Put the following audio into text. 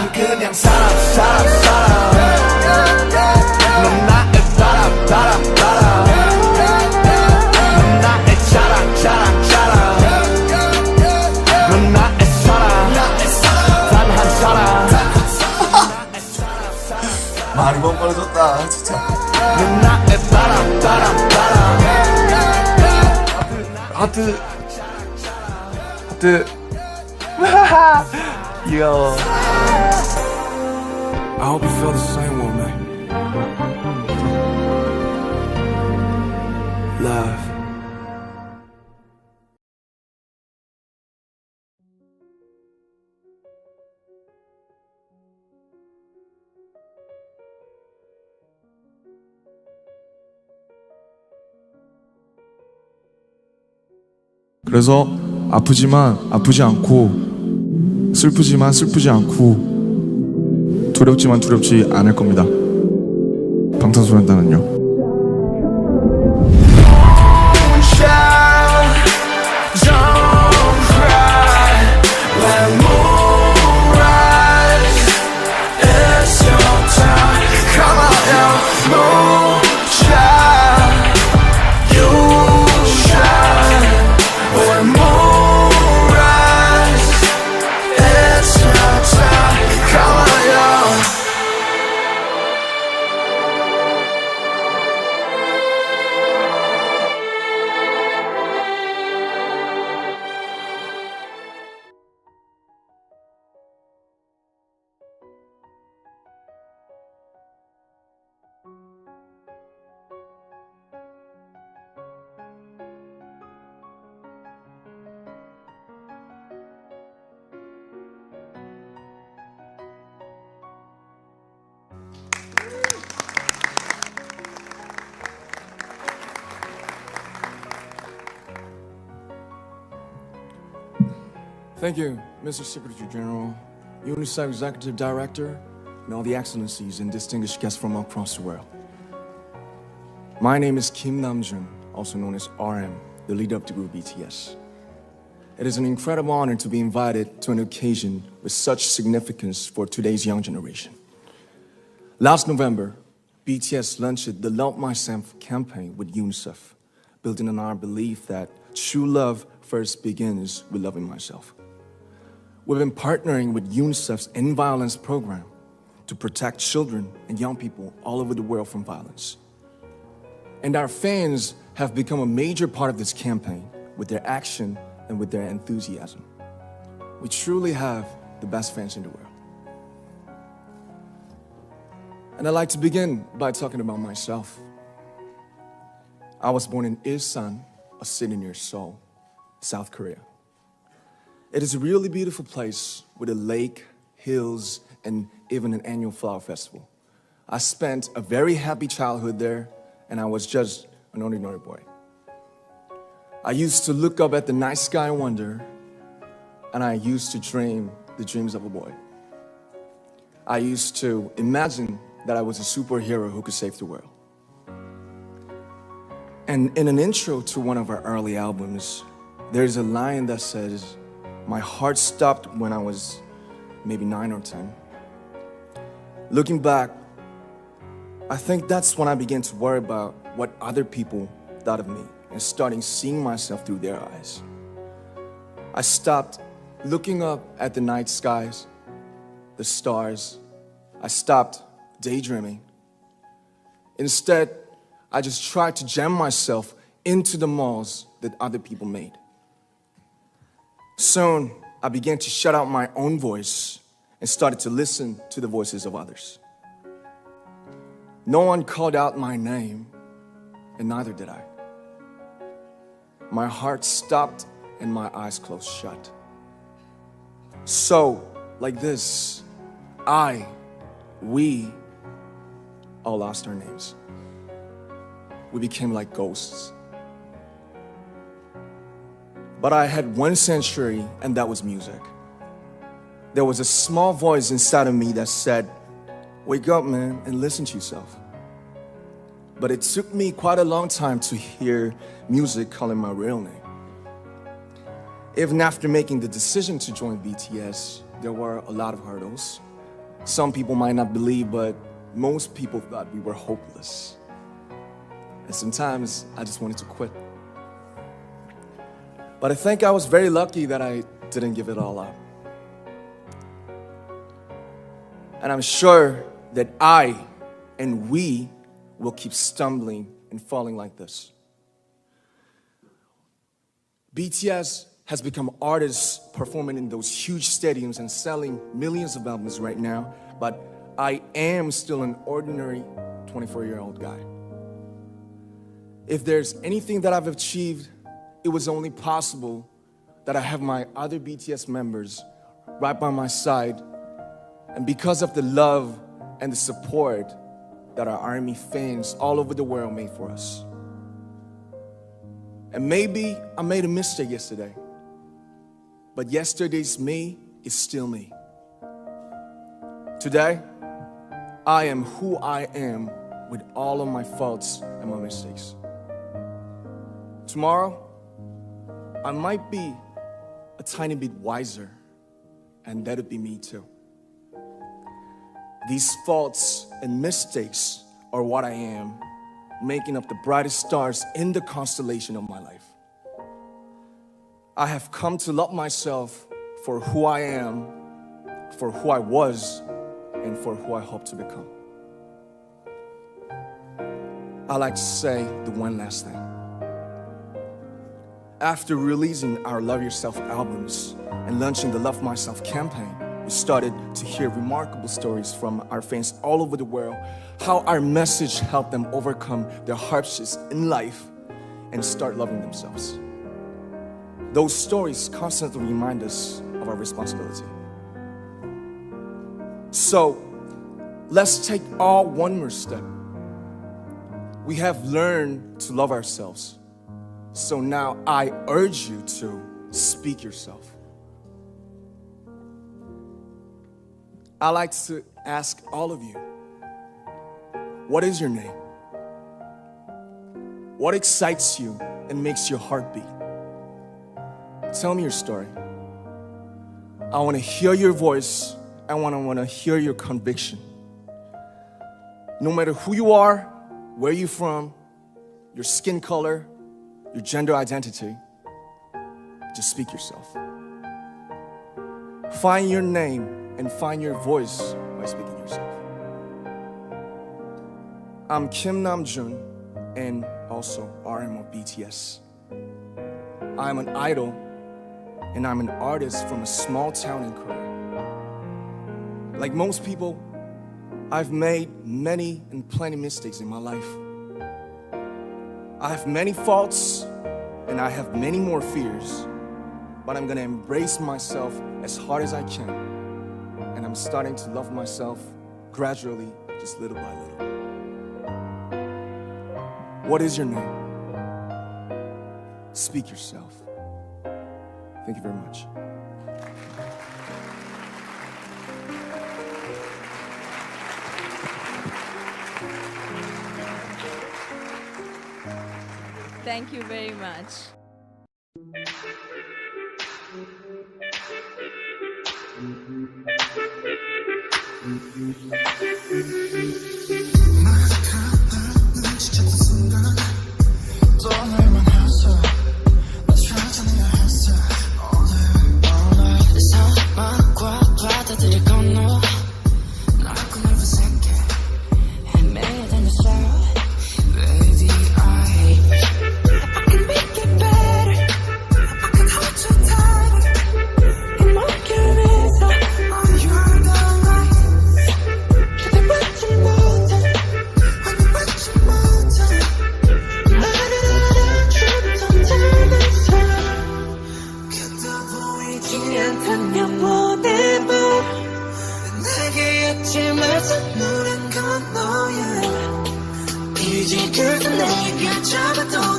난 그냥 살아 넌 나의 바람 넌 나의 자랑 넌 나의 사랑 단 한 사랑 많이 번거로졌다 진짜. 넌 나의 바람 하트 귀여워. I hope you feel the same way, man. Love. 그래서 아프지만 아프지 않고 슬프지만 슬프지 않고 두렵지만 두렵지 않을 겁니다. 방탄소년단은요. Thank you, Mr. Secretary General, UNICEF Executive Director, and all the excellencies and distinguished guests from across the world. My name is Kim Namjoon, also known as RM, the leader of the group BTS. It is an incredible honor to be invited to an occasion with such significance for today's young generation. Last November, BTS launched the Love Myself campaign with UNICEF, building on our belief that true love first begins with loving myself. We've been partnering with UNICEF's End Violence program to protect children and young people all over the world from violence. And our fans have become a major part of this campaign with their action and with their enthusiasm. We truly have the best fans in the world. And I'd like to begin by talking about myself. I was born in Ilsan, a city near Seoul, South Korea. It is a really beautiful place with a lake, hills, and even an annual flower festival. I spent a very happy childhood there, and I was just an ordinary boy. I used to look up at the night sky and wonder, and I used to dream the dreams of a boy. I used to imagine that I was a superhero who could save the world. And in an intro to one of our early albums, there's a line that says, "My heart stopped when I was maybe 9 or 10. Looking back, I think that's when I began to worry about what other people thought of me and starting seeing myself through their eyes. I stopped looking up at the night skies, the stars. I stopped daydreaming. Instead, I just tried to jam myself into the malls that other people made. Soon, I began to shut out my own voice and started to listen to the voices of others. No one called out my name, and neither did I. My heart stopped and my eyes closed shut. So, like this, we all lost our names. We became like ghosts. But I had one sanctuary, and that was music. There was a small voice inside of me that said, "Wake up, man, and listen to yourself." But it took me quite a long time to hear music calling my real name. Even after making the decision to join BTS, there were a lot of hurdles. Some people might not believe, but most people thought we were hopeless. And sometimes I just wanted to quit. But I think I was very lucky that I didn't give it all up. And I'm sure that I and we will keep stumbling and falling like this. BTS has become artists performing in those huge stadiums and selling millions of albums right now, but I am still an ordinary 24-year-old guy. If there's anything that I've achieved, it was only possible that I have my other BTS members right by my side, and because of the love and the support that our ARMY fans all over the world made for us. And maybe I made a mistake yesterday, but yesterday's me is still me. Today, I am who I am with all of my faults and my mistakes. Tomorrow, I might be a tiny bit wiser, and that'll be me too. These faults and mistakes are what I am, making up the brightest stars in the constellation of my life. I have come to love myself for who I am, for who I was, and for who I hope to become. I like to say the one last thing. After releasing our Love Yourself albums and launching the Love Myself campaign, we started to hear remarkable stories from our fans all over the world, how our message helped them overcome their hardships in life and start loving themselves. Those stories constantly remind us of our responsibility. So, let's take all one more step. We have learned to love ourselves. So now I urge you to speak yourself. I like to ask all of you, what is your name? What excites you and makes your heart beat? Tell me your story. I want to hear your voice. I want to hear your conviction. No matter who you are, where you're from, your skin color, your gender identity, just speak yourself. Find your name and find your voice by speaking yourself. I'm Kim Namjoon and also RM of BTS. I'm an idol and I'm an artist from a small town in Korea. Like most people, I've made many and plenty mistakes in my life. I have many faults and I have many more fears, but I'm gonna embrace myself as hard as I can, and I'm starting to love myself gradually, just little by little. What is your name? Speak yourself. Thank you very much. Thank you very much. 이제 그저 내게 잡아도